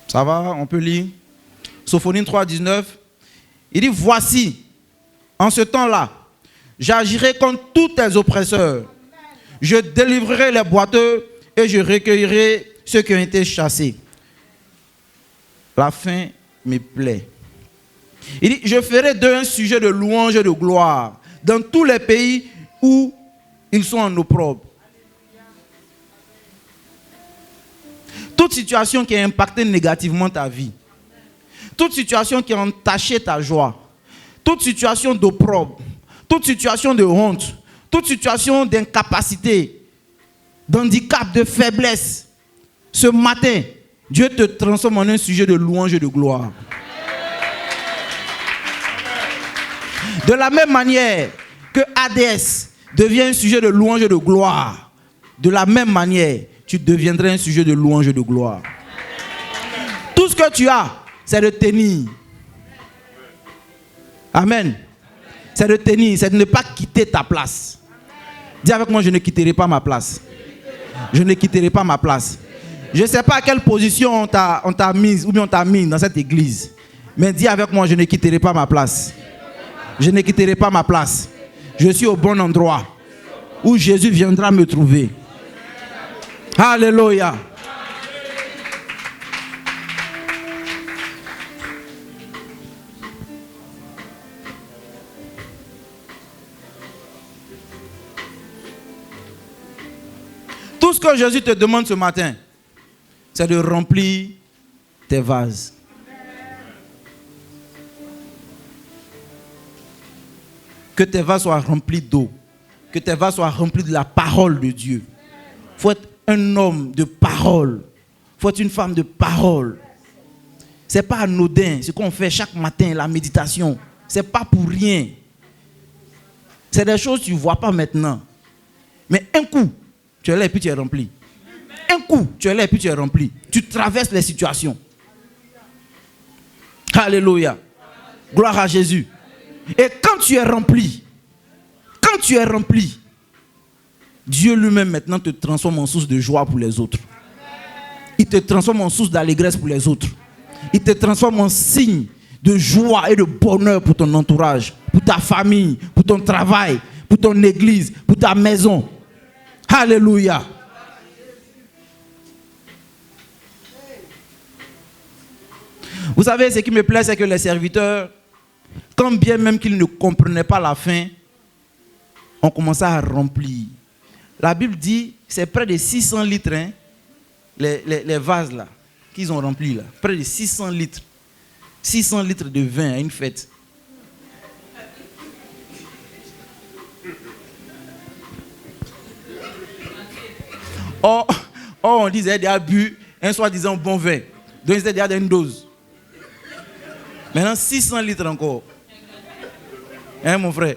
Ça va, on peut lire. Sophonie 3, 19. Il dit, voici, en ce temps-là, j'agirai contre tous tes oppresseurs. Je délivrerai les boiteux et je recueillerai ceux qui ont été chassés. La fin me plaît. Il dit, je ferai d'eux un sujet de louange et de gloire dans tous les pays où ils sont en opprobre. Toute situation qui a impacté négativement ta vie, toute situation qui a entaché ta joie, toute situation d'opprobre, toute situation de honte, toute situation d'incapacité, d'handicap, de faiblesse, ce matin, Dieu te transforme en un sujet de louange et de gloire. De la même manière que Hadès devient un sujet de louange et de gloire, de la même manière, tu deviendrais un sujet de louange et de gloire. Tout ce que tu as, c'est de tenir. Amen. C'est de tenir, c'est de ne pas quitter ta place. Dis avec moi, je ne quitterai pas ma place. Je ne quitterai pas ma place. Je ne sais pas à quelle position on t'a mise ou bien on t'a mis dans cette église. Mais dis avec moi, je ne quitterai pas ma place. Je ne quitterai pas ma place. Je suis au bon endroit où Jésus viendra me trouver. Alléluia. Tout ce que Jésus te demande ce matin, c'est de remplir tes vases. Que tes vases soient remplis d'eau. Que tes vases soient remplis de la parole de Dieu. Il faut être un homme de parole. Il faut être une femme de parole. Ce n'est pas anodin, ce qu'on fait chaque matin, la méditation. Ce n'est pas pour rien. C'est des choses que tu ne vois pas maintenant. Mais un coup, tu es là et puis tu es rempli. Un coup, tu es là et puis tu es rempli. Tu traverses les situations. Alléluia. Gloire à Jésus. Et quand tu es rempli, Dieu lui-même maintenant te transforme en source de joie pour les autres. Il te transforme en source d'allégresse pour les autres. Il te transforme en signe de joie et de bonheur pour ton entourage, pour ta famille, pour ton travail, pour ton église, pour ta maison. Alléluia. Vous savez, ce qui me plaît, c'est que les serviteurs, quand bien même qu'ils ne comprenaient pas la fin, ont commencé à remplir. La Bible dit, c'est près de 600 litres, hein, les vases là, qu'ils ont remplis là. Près de 600 litres. 600 litres de vin à une fête. Oh, on disait qu'il a bu un soi-disant bon vin. Donc il y a une dose. Maintenant 600 litres encore. Hein mon frère?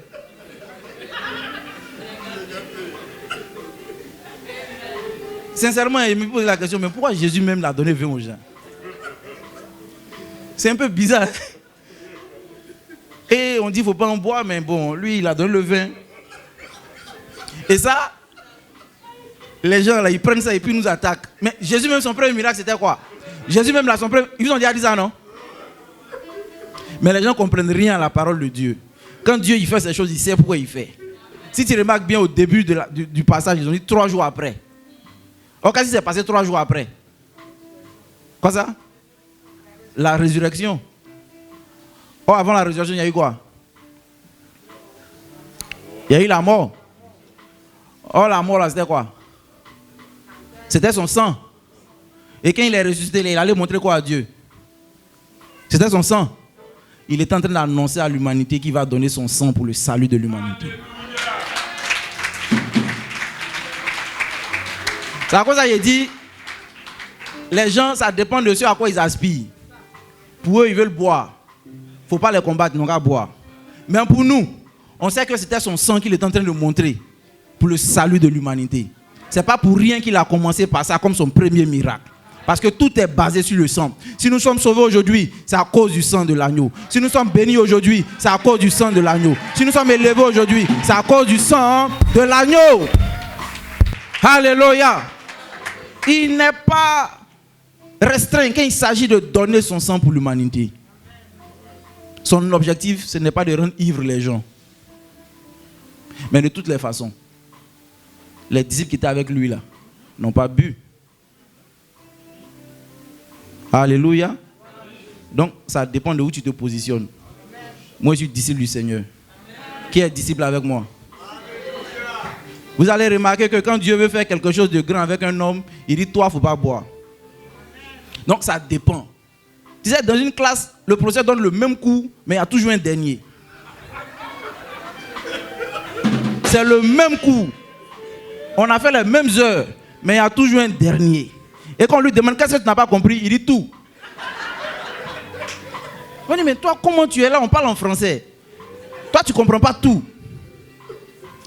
Sincèrement, il me pose la question, mais pourquoi Jésus même l'a donné vin aux gens? C'est un peu bizarre. Et on dit qu'il ne faut pas en boire, mais bon, lui, il a donné le vin. Et ça, les gens, là, ils prennent ça et puis ils nous attaquent. Mais Jésus même, son premier miracle, c'était quoi? Jésus même, là, son premier... Ils ont déjà dit ça, non? Mais les gens ne comprennent rien à la parole de Dieu. Quand Dieu il fait ces choses, il sait pourquoi il fait. Si tu remarques bien au début du passage, ils ont dit 3 jours après. Or, qu'est-ce qui s'est passé 3 jours après? Quoi ça? La résurrection. Or, avant la résurrection, il y a eu quoi? Il y a eu la mort. Or, la mort, là, c'était quoi? C'était son sang. Et quand il est ressuscité, il allait montrer quoi à Dieu? C'était son sang. Il est en train d'annoncer à l'humanité qu'il va donner son sang pour le salut de l'humanité. C'est à cause ça qu'il dit, les gens, ça dépend de ce à quoi ils aspirent. Pour eux, ils veulent boire. Il ne faut pas les combattre, ils n'ont qu'à boire. Mais pour nous, on sait que c'était son sang qu'il est en train de montrer pour le salut de l'humanité. Ce n'est pas pour rien qu'il a commencé par ça comme son premier miracle. Parce que tout est basé sur le sang. Si nous sommes sauvés aujourd'hui, c'est à cause du sang de l'agneau. Si nous sommes bénis aujourd'hui, c'est à cause du sang de l'agneau. Si nous sommes élevés aujourd'hui, c'est à cause du sang de l'agneau. Alléluia. Il n'est pas restreint quand il s'agit de donner son sang pour l'humanité. Son objectif, ce n'est pas de rendre ivres les gens. Mais de toutes les façons, les disciples qui étaient avec lui là, n'ont pas bu. Alléluia. Donc, ça dépend de où tu te positionnes. Moi, je suis disciple du Seigneur. Qui est disciple avec moi? Vous allez remarquer que quand Dieu veut faire quelque chose de grand avec un homme, il dit, toi, il ne faut pas boire. Donc, ça dépend. Tu sais, dans une classe, le professeur donne le même cours, mais il y a toujours un dernier. C'est le même cours. On a fait les mêmes heures, mais il y a toujours un dernier. Et quand on lui demande qu'est-ce que tu n'as pas compris, il dit tout. On dit, mais toi, comment tu es là? On parle en français. Toi, tu ne comprends pas tout.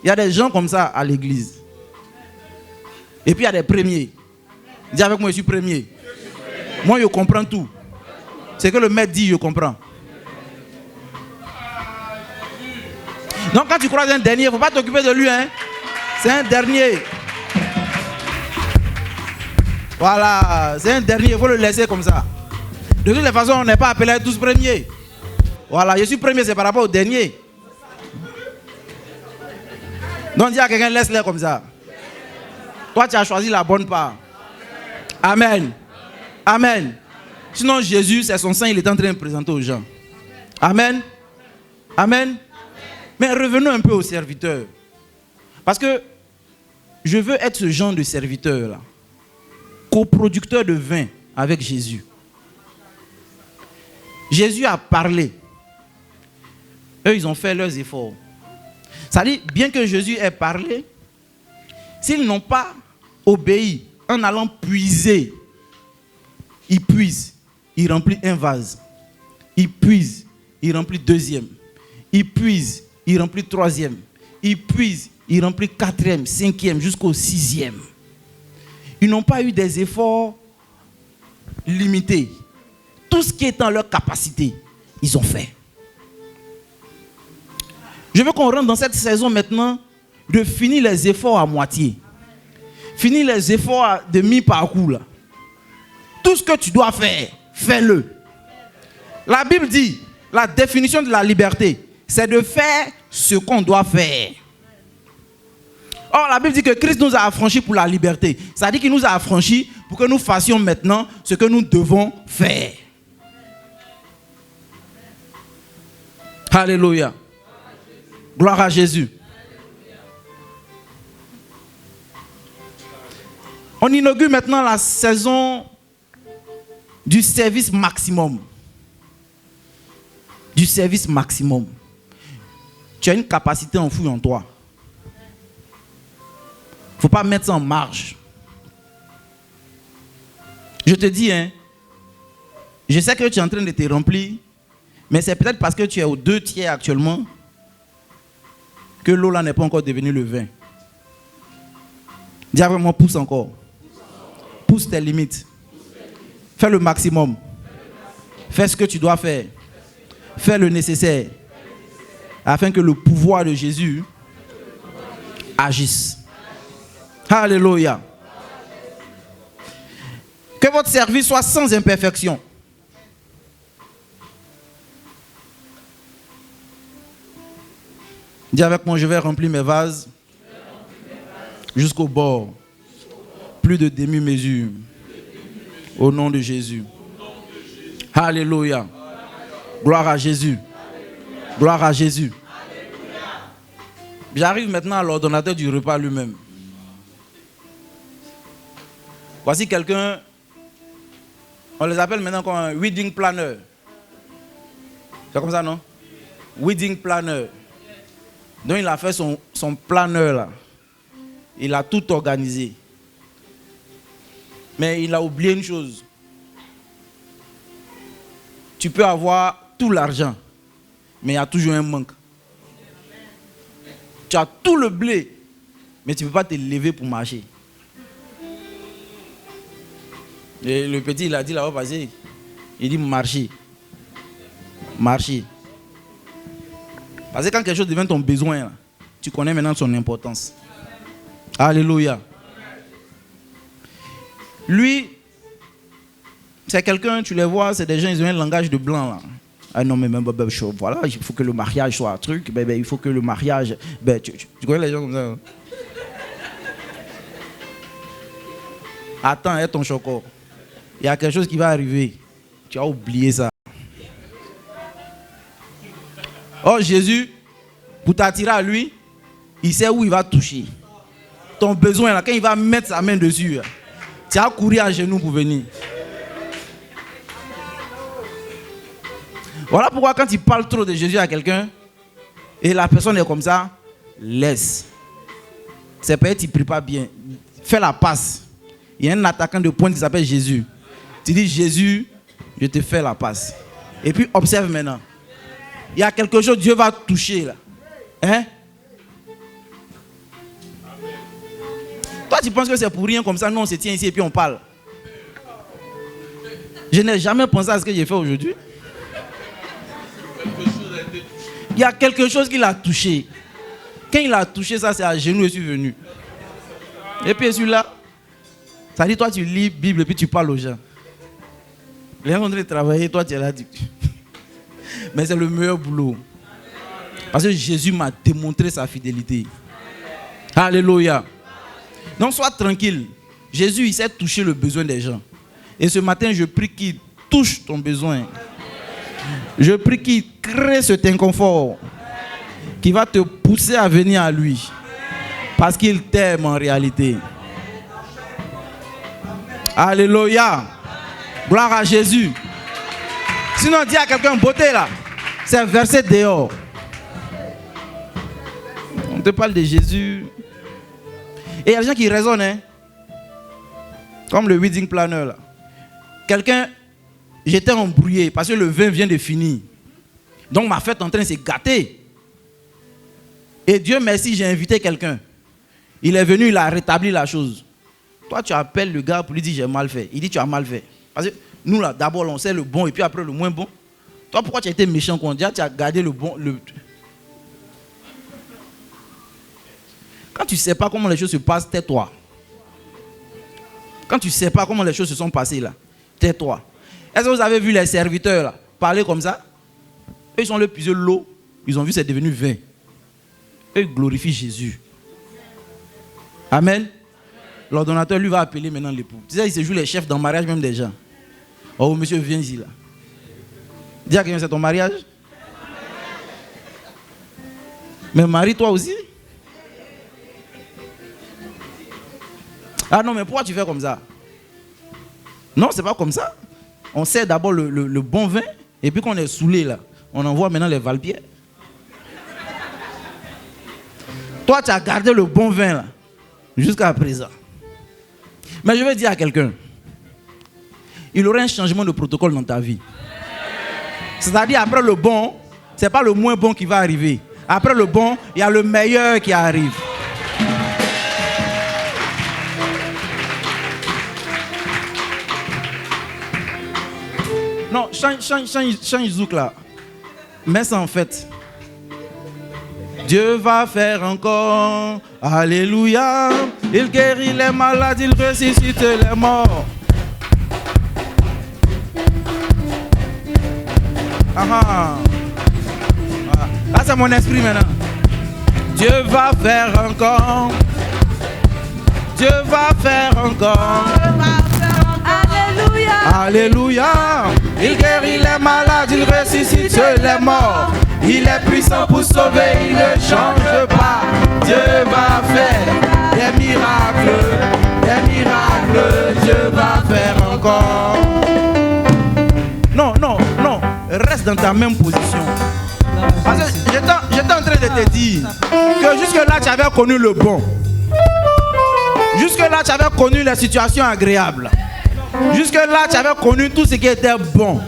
Il y a des gens comme ça à l'église. Et puis il y a des premiers. Dis avec moi, je suis premier. Moi, je comprends tout. C'est que le maître dit, je comprends. Donc quand tu croises un dernier, il ne faut pas t'occuper de lui. Hein? C'est un dernier. Voilà, c'est un dernier, il faut le laisser comme ça. De toutes les façons, on n'est pas appelé à être tous premiers. Voilà, je suis premier, c'est par rapport au dernier. Donc dis à quelqu'un, laisse-les comme ça. Toi, tu as choisi la bonne part. Amen. Amen. Sinon, Jésus, c'est son sang, il est en train de présenter aux gens. Amen. Amen. Mais revenons un peu aux serviteurs. Parce que je veux être ce genre de serviteur-là. Coproducteur de vin avec Jésus. Jésus a parlé. Eux, ils ont fait leurs efforts. Ça dit, bien que Jésus ait parlé, s'ils n'ont pas obéi en allant puiser, ils puisent. il remplit un vase. Il puise, il remplit deuxième. Il puise, il remplit troisième. Il puise, il remplit quatrième, cinquième, jusqu'au sixième. Ils n'ont pas eu des efforts limités. Tout ce qui est en leur capacité, ils ont fait. Je veux qu'on rentre dans cette saison maintenant de finir les efforts à moitié. Finir les efforts de mi-parcours là. Tout ce que tu dois faire, fais-le. La Bible dit, la définition de la liberté, c'est de faire ce qu'on doit faire. Or, la Bible dit que Christ nous a affranchis pour la liberté. Ça dit qu'il nous a affranchis pour que nous fassions maintenant ce que nous devons faire. Alléluia. Gloire à Jésus. On inaugure maintenant la saison du service maximum. Du service maximum. Tu as une capacité enfouie en toi. Il ne faut pas mettre ça en marge. Je te dis, je sais que tu es en train de te remplir, mais c'est peut-être parce que tu es aux 2/3 actuellement que l'eau là n'est pas encore devenue le vin. Dis avec moi, pousse encore. Pousse tes limites. Fais le maximum. Fais ce que tu dois faire. Fais le nécessaire. Afin que le pouvoir de Jésus agisse. Alléluia. Que votre service soit sans imperfection. Dis avec moi, je vais remplir mes vases jusqu'au bord. Plus de demi-mesure. Au nom de Jésus. Alléluia. Gloire à Jésus. Gloire à Jésus. J'arrive maintenant à l'ordonnateur du repas lui-même. Voici quelqu'un, on les appelle maintenant comme un wedding planner. C'est comme ça, non? Wedding planner. Donc il a fait son planeur là. Il a tout organisé. Mais il a oublié une chose. Tu peux avoir tout l'argent, mais il y a toujours un manque. Tu as tout le blé, mais tu ne peux pas te lever pour marcher. Et le petit, il a dit là-bas, vas-y. Il dit marcher. Marcher. Parce que quand quelque chose devient ton besoin, là, tu connais maintenant son importance. Alléluia. Lui, c'est quelqu'un, tu les vois, c'est des gens, ils ont un langage de blanc là. Ah non, mais même, voilà, il faut que le mariage soit un truc, il faut que le mariage. Tu connais les gens comme ça? Hein? Attends, ton choco. Il y a quelque chose qui va arriver. Tu as oublié ça. Oh, Jésus, pour t'attirer à lui, il sait où il va toucher. Ton besoin, là, quand il va mettre sa main dessus, tu as couru à genoux pour venir. Voilà pourquoi quand il parle trop de Jésus à quelqu'un, et la personne est comme ça, laisse. C'est peut-être qu'il ne prie pas bien. Fais la passe. Il y a un attaquant de pointe qui s'appelle Jésus. Tu dis, Jésus, je te fais la passe. Et puis observe maintenant. Il y a quelque chose, Dieu va toucher là. Hein? Toi, tu penses que c'est pour rien comme ça? Non, on se tient ici et puis on parle. Je n'ai jamais pensé à ce que j'ai fait aujourd'hui. Il y a quelque chose qui l'a touché. Quand il a touché ça, c'est à genoux et je suis venu. Et puis celui-là, ça dit, toi tu lis la Bible et puis tu parles aux gens. Les gens sont en train de travailler, toi tu es là. Mais c'est le meilleur boulot. Parce que Jésus m'a démontré sa fidélité. Alléluia. Donc sois tranquille. Jésus, il sait toucher le besoin des gens. Et ce matin, je prie qu'il touche ton besoin. Je prie qu'il crée cet inconfort qui va te pousser à venir à lui. Parce qu'il t'aime en réalité. Alléluia. Gloire à Jésus. Sinon, dis à quelqu'un, beauté là, c'est versé dehors. On te parle de Jésus. Et il y a des gens qui raisonnent, hein? Comme le wedding planner là. Quelqu'un j'étais embrouillé parce que le vin vient de finir. Donc ma fête en train de se gâter. Et Dieu merci, j'ai invité quelqu'un. Il est venu, il a rétabli la chose. Toi, tu appelles le gars pour lui dire j'ai mal fait. Il dit tu as mal fait. Parce que nous, là, d'abord, on sait le bon et puis après le moins bon. Toi, pourquoi tu as été méchant quand tu as gardé le bon Quand tu ne sais pas comment les choses se passent, tais-toi. Quand tu ne sais pas comment les choses se sont passées là, tais-toi. Est-ce que vous avez vu les serviteurs là, parler comme ça? Eux, ils sont allés puiser l'eau. Ils ont vu c'est devenu vin. Eux, ils glorifient Jésus. Amen. L'ordonnateur, lui, va appeler maintenant l'époux. Tu sais, il se joue les chefs dans le mariage même des gens. Oh, monsieur, viens ici là. Dis à quelqu'un, c'est ton mariage? Mais marie-toi aussi. Ah non, mais pourquoi tu fais comme ça? Non, c'est pas comme ça. On sert d'abord le bon vin, et puis quand on est saoulé là, on envoie maintenant les valpierres. Toi, tu as gardé le bon vin là, jusqu'à présent. Mais je vais dire à quelqu'un, il y aura un changement de protocole dans ta vie. C'est-à-dire, après le bon, ce n'est pas le moins bon qui va arriver. Après le bon, il y a le meilleur qui arrive. Non, change zouk là. Mets ça en fait. Dieu va faire encore. Alléluia. Il guérit les malades, il ressuscite les morts. Ah. Là, c'est mon esprit maintenant. Dieu va faire encore. Dieu va faire encore. Alléluia. Alléluia. Il guérit les malades, il ressuscite les morts. Il est puissant pour sauver, il ne change pas. Dieu va faire des miracles, Dieu va faire encore. Non, reste dans ta même position. Parce que j'étais en train de te dire que jusque-là, tu avais connu le bon. Jusque-là, tu avais connu les situations agréables. Jusque-là, tu avais connu tout ce qui était bon.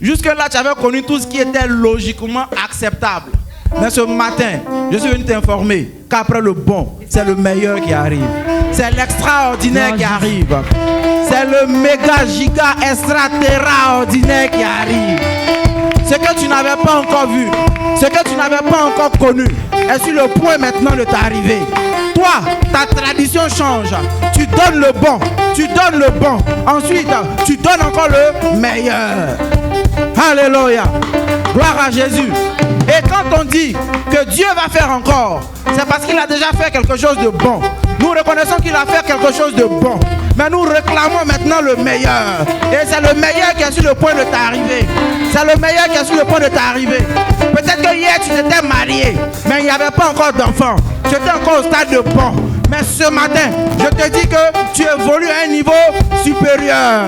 Jusque-là, tu avais connu tout ce qui était logiquement acceptable. Mais ce matin, je suis venu t'informer qu'après le bon, c'est le meilleur qui arrive. C'est l'extraordinaire qui arrive. C'est le méga, giga, extraterraordinaire qui arrive. Ce que tu n'avais pas encore vu, ce que tu n'avais pas encore connu, est sur le point maintenant de t'arriver. Toi, ta tradition change. Tu donnes le bon, tu donnes le bon. Ensuite, tu donnes encore le meilleur. Alléluia. Gloire à Jésus. Et quand on dit que Dieu va faire encore, c'est parce qu'il a déjà fait quelque chose de bon. Nous reconnaissons qu'il a fait quelque chose de bon. Mais nous réclamons maintenant le meilleur. Et c'est le meilleur qui est sur le point de t'arriver. C'est le meilleur qui est sur le point de t'arriver. Peut-être que hier tu t'étais marié, mais il n'y avait pas encore d'enfant. Tu étais encore au stade de bon. Mais ce matin, je te dis que tu évolues à un niveau supérieur.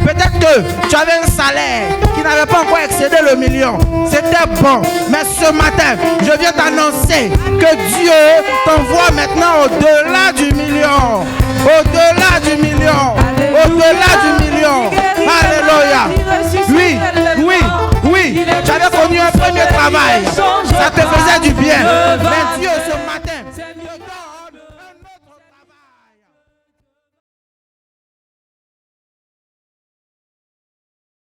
Peut-être que tu avais un salaire qui n'avait pas encore excédé le million. C'était bon. Mais ce matin, je viens t'annoncer que Dieu t'envoie maintenant au-delà du million. Au-delà du million. Au-delà du million. Alléluia. Oui. Tu avais connu un premier travail. Ça te faisait du bien. Mais Dieu